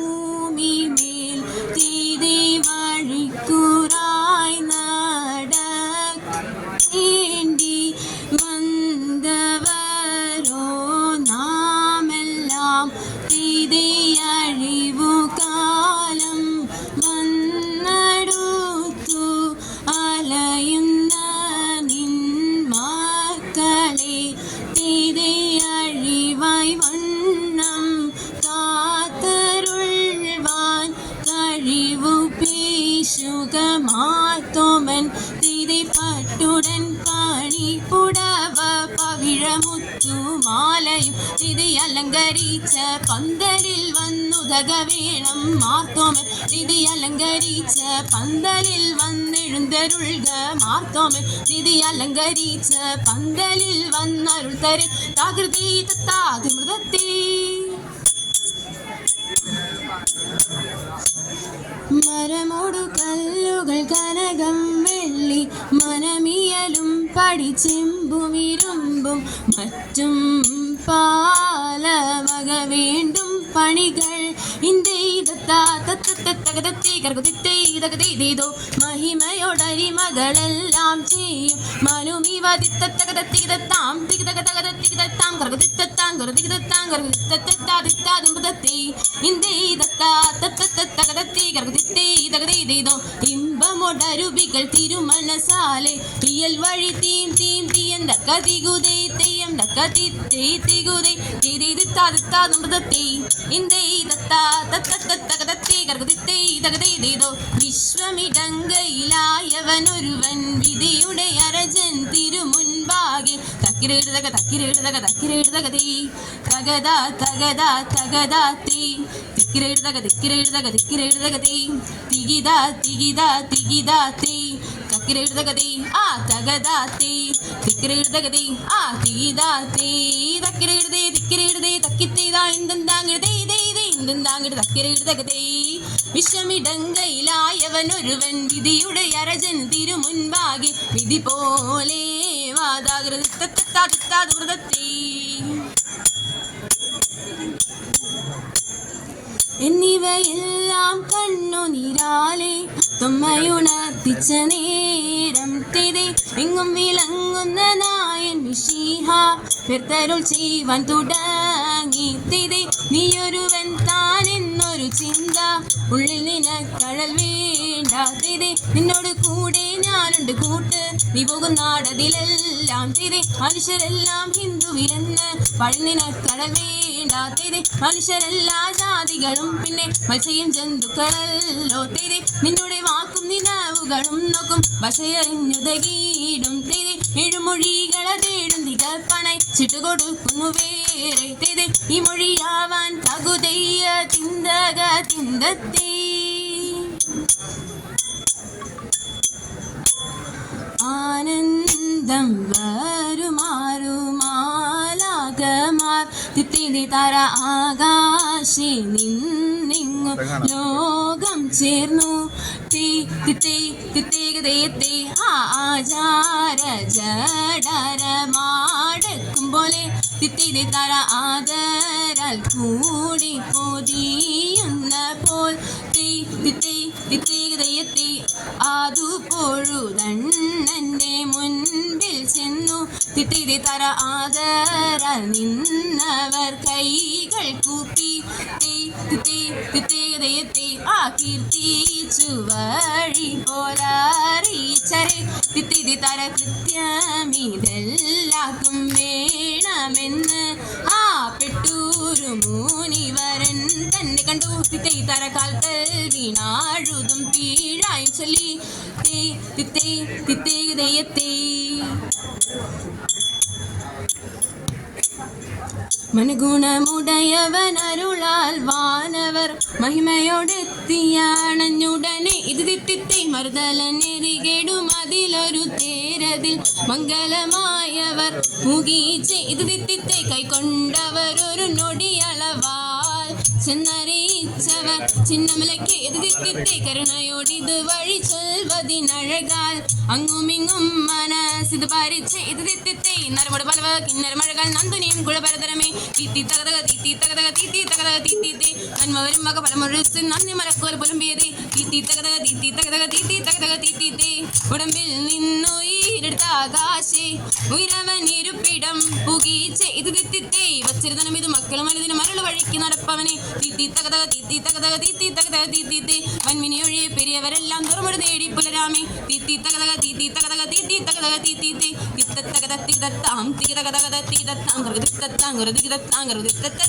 ഭൂമിമേൽ തീരെ വഴിക്കുറായി നടക്കേണ്ടി വന്നവരോ നാമെല്ലാം തീരെ അഴിവുകാലം വന്നടുത്തു അലയുന്ന നിൻ മക്കളെ തീരെ അഴിവായി വണ്ണം കാത്തരുൾവാൻ കഴിവു പേശുകമാത്തോമൻ തിരി പട്ടുടൻ പണിപ്പുടവ പവിഴമുത്തുമാലയും തിരി അലങ്കരിച്ച പന്തലിൽ വന്നുതക വേണം മാർത്തോമൻ തിരി അലങ്കരിച്ച പന്തലിൽ വന്നെഴുന്തരുൾക മാർത്തോമൻ തിരി അലങ്കരിച്ച പന്തലിൽ വന്നരുൾ തരും താകൃതി തത്താതിമൃതത്തെ മരമോടു കല്ലുകൾ കനകം വെള്ളി മനമിയലും പടിച്ചെമ്പുമിരുമ്പും മറ്റും പാലവക വേണ്ടും പണികൾ മഹിമയോടരിമകളെല്ലാം ചെയ്യും മനുമിവതിത്തത്തകതത്തികതത്താം തികതകതകതത്തികതത്താം കർഗതിത്തത്താം കർഗതികതത്താം കർഗതിത്തത്താതിത്താതിമൃതത്തെ ഇമ്പമൊടരുവികൾ തിരുമനസാലെ ഇയൽ വഴി തീം തീം തീയം ദക്കതികുതേ തെയ്യം ദക്കതിത്തേ തികുതേ തിരിതിത്താതിത്താതിമൃതത്തെ വിശ്വമിടങ്കയിലായവനൊരുവൻ വിധിയുടെ അരജൻ തിരുമുൻപാകെ തക്കിരെഴുതക തക്കിരെഴുതക തക്കിരെഴുതകതേ തകത തകത തകതാത്തേ തിക്കിരെഴുതക തിക്കിരെഴുതക തിക്കിരെഴുതകതേ തികിത തികിത തികിതാത്തേ തക്കിരെഴുതകതേ ആ തകതാത്തേ തിക്കിരെഴുതകതേ ആ തികിതാത്തേ തക്കിരെഴുതേ തിക്കിരെഴുതേ തക്കിത്തേതാ എന്തെന്താങ്ങിഴതേ എന്തെന്താങ്ങിഴ തക്കിരെഴുതകതേ വിശ്വമിടങ്കയിലായവനൊരുവൻ വിധിയുടെ അരജൻ തിരുമുൻപാകെ വിധി പോലെ വാതാകൃതത്തെ എന്നിവയെല്ലാം കണ്ണുനീരാലെ തൊമ്മയുണർത്തിച്ച നേരം തെരെ എങ്ങും വിളങ്ങുന്ന നായൻ മിശിഹ പെർത്തരുൾ ചെയ്യുവാൻ തുടങ്ങി തെരെ നീയൊരുവൻ താനെന്നൊരു ചിന്ത ഉള്ളിൽ നിനക്കഴൽ വേണ്ട തെരെ നിന്നോട് കൂടെ ഞാനുണ്ട് കൂട്ട് നീ പോകുന്നാടതിലെല്ലാം തെരെ മനുഷ്യരെല്ലാം ഹിന്ദുവിലെന്ന് പഴി നിനക്കഴൽ വേണ്ട തെരെ മനുഷ്യരെല്ലാ ജാതികളും പിന്നെ മത്സ്യം ജന്തുക്കളല്ലോ തെരെ നിന്നോടെ വാക്കും നിലവുകളും നോക്കും ഭാഷയറിഞ്ഞുതകീടും തെരെ എഴുമൊഴികളെ തേടും തികപ്പനായി ചിട്ടുകൊടുക്കുന്നു വേറെ തെരെ ഈ മൊഴിയാവാൻ തകുതയ്യ തിന്തക തിന്തത്തേ ആനന്ദം വരുമാറുമാലാകമാർ തിത്തിരി തര ആകാശി നിന്നിങ്ങു ലോകം ചേർന്നു തിത്തേകതയത്തെ ആചാര ജഡരമാടക്കും പോലെ തിത്തിരി തര ആദരാൽ കൂടി പൊതിയുന്ന പോൽ തിത്തേകതയത്തെ അതുപൊഴുതണ്ണന്റെ മുൻപിൽ ചെന്നു തിത്തിരി തര ആദരാൽ നിന്നവർ കൈകൾ കൂപ്പി തിത്തേകതയത്തെ ആ കീർത്തിച്ചു വഴി പോലറിയിച്ചരെ തിത്തി തര കൃത്യമിതെല്ലാക്കും വേണമെന്ന് ആ പെട്ടൂരു മുനിവരൻ തന്നെ കണ്ടു തിത്തൈ തര കാൽക്കൽ വീണാഴുതും പീഴായും ചൊല്ലി തിത്തേകതയത്തെ മനുഗുണമുടയവൻ അരുളാൽ വാനവർ മഹിമയോടെത്തിയാണഞ്ഞുടനെ ഇത് തിത്തിത്തെ മറുതലനെറികേടും അതിലൊരു തേരതിൽ മംഗലമായവർ മുകീച്ച് ഇത് തിത്തിത്തെ കൈക്കൊണ്ടവർ ഒരു നൊടിയളവാൽ ചെന്നറിയിച്ചവർ ചിന്നമലയ്ക്ക് ഇത് തിത്തിത്തെ കരുണയോടിത് വഴി ചൊൽവതിനഴകാൽ അങ്ങുമിങ്ങും മനസ്സിത് പരിച്ച് ഇത് തിത്തിത്തെ നരമോട് പലവ കിന്നരമഴകാൽ നന്ദുനിയും കുഴപരതരമേ തീത്തി തകതക തീത്തി തകതക തീത്തി തകതക തീത്തി നന്മ വരും വക പലമൊഴിച്ച് നന്ദി മലക്കോൽ പുലമ്പിയതേ തീത്തി തകതക തീത്തി തകതക തീത്തി തകതക തീത്തി ഉടമ്പിൽ നിന്നുയിരെടുത്ത ആകാശേ ഉയരവൻ ഇരുപ്പിടം പുകീച്ച് ഇത് തിത്തിത്തെ വച്ചിരുതനം ഇത് മക്കളും മനതിന് മരള് വഴിക്ക് നടപ്പവനെ തീത്തി തകതക തീത്തി തകതക തീത്തി തകതക തീത്തി വൻമിനിയൊഴിയെ പെരിയവരെല്ലാം തുറമുടി തേടി പുലരാമേ തീത്തി തകതക തീത്തി തകതക തീത്തി തകതക തീത്തി തിത്തത്തകത തികതത്താം തികതകതകത തികതത്താം കൃതിത്തത്താം കൃതിത്തത്താം കൃതിത്തത്താ